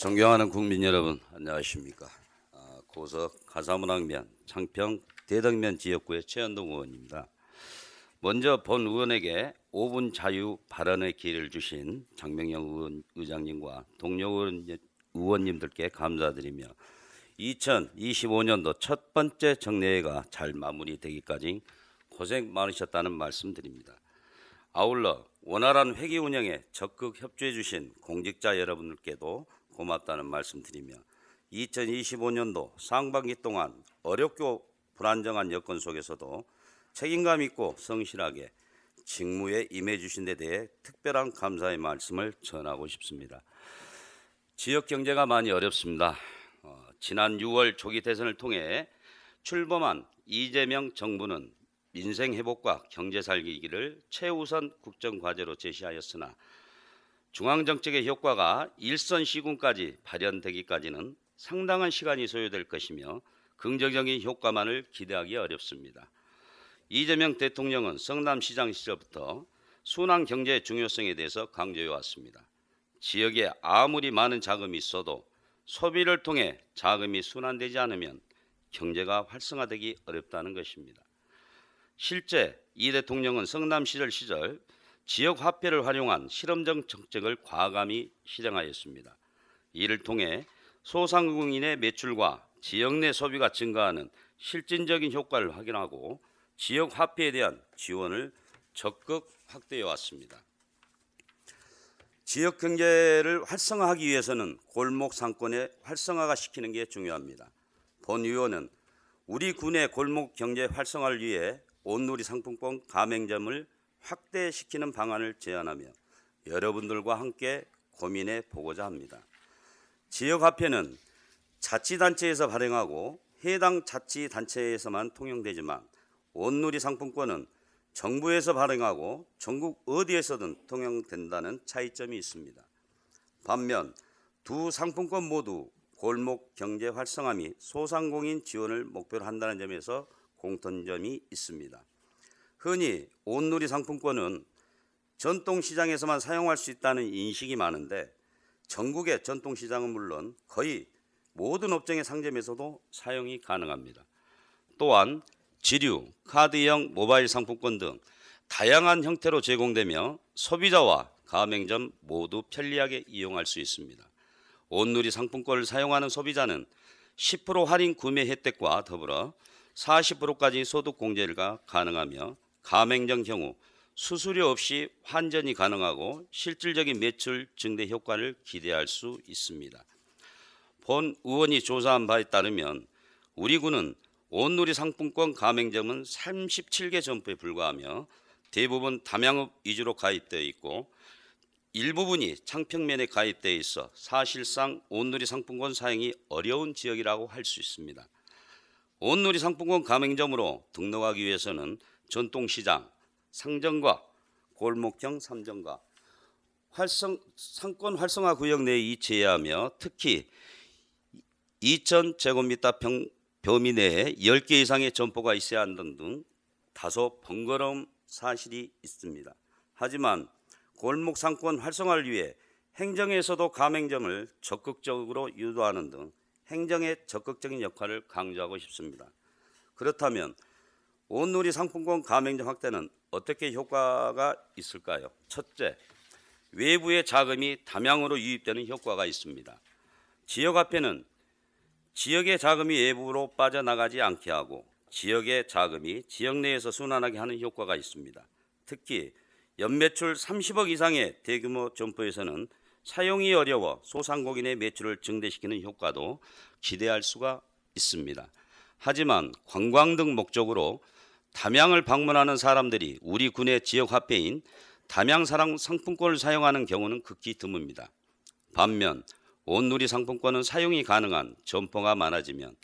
존경하는 국민 여러분, 안녕하십니까. 고석 가사문학면 창평 대덕면 지역구의 최현동 의원입니다. 먼저 본 의원에게 5분 자유 발언의 기회를 주신 장명영 의장님과 동료 의원님들께 감사드리며 2025년도 첫 번째 정례회가 잘 마무리되기까지 고생 많으셨다는 말씀드립니다. 아울러 원활한 회기 운영에 적극 협조해 주신 공직자 여러분들께도 고맙다는 말씀드리며 2025년도 상반기 동안 어렵고 불안정한 여건 속에서도 책임감 있고 성실하게 직무에 임해 주신 데 대해 특별한 감사의 말씀을 전하고 싶습니다. 지역 경제가 많이 어렵습니다. 지난 6월 조기 대선을 통해 출범한 이재명 정부는 민생 회복과 경제 살리기를 최우선 국정 과제로 제시하였으나 중앙정책의 효과가 일선 시군까지 발현되기까지는 상당한 시간이 소요될 것이며 긍정적인 효과만을 기대하기 어렵습니다. 이재명 대통령은 성남시장 시절부터 순환 경제의 중요성에 대해서 강조해 왔습니다. 지역에 아무리 많은 자금이 있어도 소비를 통해 자금이 순환되지 않으면 경제가 활성화되기 어렵다는 것입니다. 실제 이 대통령은 성남시절 시절 지역 화폐를 활용한 실험적 정책을 과감히 실행하였습니다. 이를 통해 소상공인의 매출과 지역 내 소비가 증가하는 실질적인 효과를 확인하고 지역 화폐에 대한 지원을 적극 확대해 왔습니다. 지역 경제를 활성화하기 위해서는 골목 상권의 활성화가 시키는 게 중요합니다. 본 의원은 우리 군의 골목 경제 활성화를 위해 온누리 상품권 가맹점을 확대시키는 방안을 제안하며 여러분들과 함께 고민해 보고자 합니다. 지역화폐는 자치단체에서 발행하고 해당 자치단체에서만 통용되지만 온누리 상품권은 정부에서 발행하고 전국 어디에서든 통용된다는 차이점이 있습니다. 반면 두 상품권 모두 골목 경제 활성화 및 소상공인 지원을 목표로 한다는 점에서 공통점이 있습니다. 흔히 온누리 상품권은 전통시장에서만 사용할 수 있다는 인식이 많은데 전국의 전통시장은 물론 거의 모든 업종의 상점에서도 사용이 가능합니다. 또한 지류, 카드형 모바일 상품권 등 다양한 형태로 제공되며 소비자와 가맹점 모두 편리하게 이용할 수 있습니다. 온누리 상품권을 사용하는 소비자는 10% 할인 구매 혜택과 더불어 40%까지 소득 공제가 가능하며 가맹점 경우 수수료 없이 환전이 가능하고 실질적인 매출 증대 효과를 기대할 수 있습니다. 본 의원이 조사한 바에 따르면 우리 군은 온누리 상품권 가맹점은 37개 점포에 불과하며 대부분 담양업 위주로 가입되어 있고 일부분이 창평면에 가입되어 있어 사실상 온누리 상품권 사용이 어려운 지역이라고 할 수 있습니다. 온누리 상품권 가맹점으로 등록하기 위해서는 전통시장, 상점과 골목형 상점과 상권 활성화 구역 내에 위치해야 하며 특히 2,000제곱미터 범위 내에 10개 이상의 점포가 있어야 한다는 등 다소 번거로운 사실이 있습니다. 하지만 골목 상권 활성화를 위해 행정에서도 가맹점을 적극적으로 유도하는 등 행정의 적극적인 역할을 강조하고 싶습니다. 그렇다면 온누리 상품권 가맹점 확대는 어떻게 효과가 있을까요? 첫째, 외부의 자금이 담양으로 유입되는 효과가 있습니다. 지역화폐는 지역의 자금이 외부로 빠져나가지 않게 하고 지역의 자금이 지역 내에서 순환하게 하는 효과가 있습니다. 특히 연매출 30억 이상의 대규모 점포에서는 사용이 어려워 소상공인의 매출을 증대시키는 효과도 기대할 수가 있습니다. 하지만 관광 등 목적으로 담양을 방문하는 사람들이 우리 군의 지역 화폐인 담양사랑 상품권을 사용하는 경우는 극히 드뭅니다. 반면 온누리 상품권은 사용이 가능한 점포가 많아지면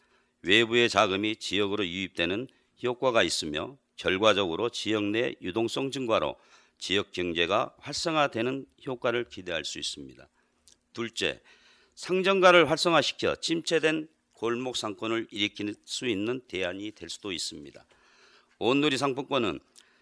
외부의 자금이 지역으로 유입되는 효과가 있으며 결과적으로 지역 내 유동성 증가로 지역 경제가 활성화되는 효과를 기대할 수 있습니다. 둘째, 상점가를 활성화시켜 침체된 골목 상권을 일으킬 수 있는 대안이 될 수도 있습니다. 온누리 상품권은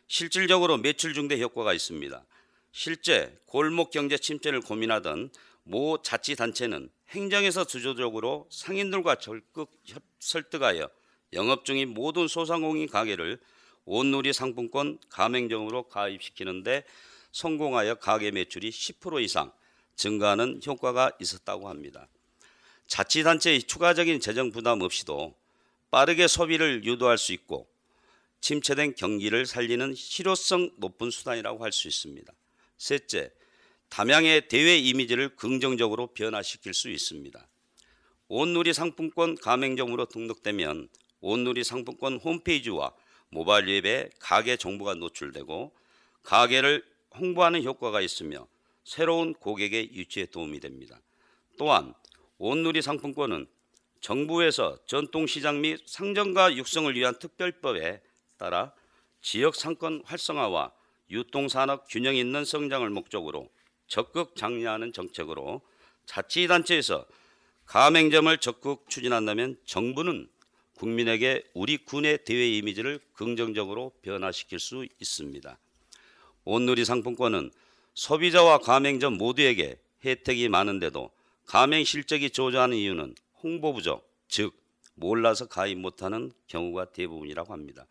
실질적으로 매출 증대 효과가 있습니다. 실제 골목 경제 침체를 고민하던 모 자치단체는 행정에서 주도적으로 상인들과 적극 설득하여 영업 중인 모든 소상공인 가게를 온누리 상품권 가맹점으로 가입시키는 데 성공하여 가게 매출이 10% 이상 증가하는 효과가 있었다고 합니다. 자치단체의 추가적인 재정 부담 없이도 빠르게 소비를 유도할 수 있고 침체된 경기를 살리는 실효성 높은 수단이라고 할 수 있습니다. 셋째, 담양의 대외 이미지를 긍정적으로 변화시킬 수 있습니다. 온누리 상품권 가맹점으로 등록되면 온누리 상품권 홈페이지와 모바일 앱에 가게 정보가 노출되고 가게를 홍보하는 효과가 있으며 새로운 고객의 유치에 도움이 됩니다. 또한 온누리 상품권은 정부에서 전통시장 및 상점가 육성을 위한 특별법에 따라 지역 상권 활성화와 유통산업 균형 있는 성장을 목적으로 적극 장려하는 정책으로 자치단체에서 가맹점을 적극 추진한다면 정부는 국민에게 우리 군의 대외 이미지를 긍정적으로 변화시킬 수 있습니다. 온누리 상품권은 소비자와 가맹점 모두에게 혜택이 많은데도 가맹 실적이 저조하는 이유는 홍보 부족, 즉 몰라서 가입 못하는 경우가 대부분이라고 합니다.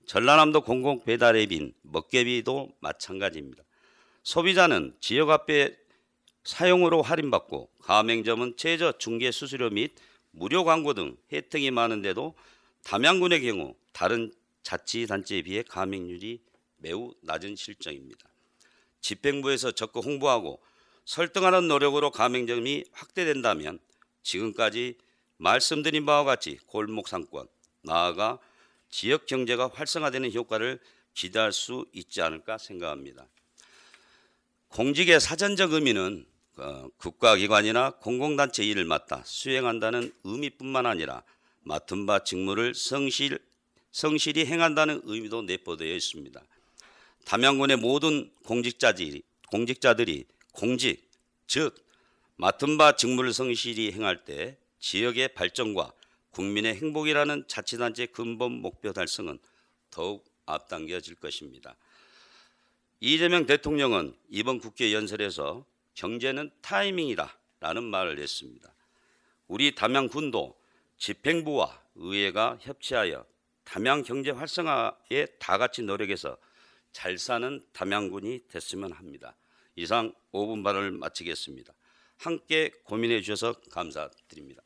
전라남도 공공 배달 앱인 먹개비도 마찬가지입니다. 소비자는 지역 앞에 사용으로 할인받고 가맹점은 최저 중개 수수료 및 무료 광고 등 혜택이 많은데도 담양군의 경우 다른 자치단체에 비해 가맹률이 매우 낮은 실정입니다. 집행부에서 적극 홍보하고 설득하는 노력으로 가맹점이 확대된다면 지금까지 말씀드린 바와 같이 골목 상권, 나아가 지역 경제가 활성화되는 효과를 기대할 수 있지 않을까 생각합니다. 공직의 사전적 의미는 국가기관이나 공공단체 일을 맡아 수행한다는 의미뿐만 아니라 맡은 바 직무를 성실히 행한다는 의미도 내포되어 있습니다. 담양군의 모든 공직자들이 공직, 즉 맡은 바 직무를 성실히 행할 때 지역의 발전과 국민의 행복이라는 자치단체의 근본 목표 달성은 더욱 앞당겨질 것입니다. 이재명 대통령은 이번 국회 연설에서 경제는 타이밍이다 라는 말을 했습니다. 우리 담양군도 집행부와 의회가 협치하여 담양 경제 활성화에 다 같이 노력해서 잘 사는 담양군이 됐으면 합니다. 이상 5분 발언을 마치겠습니다. 함께 고민해 주셔서 감사드립니다.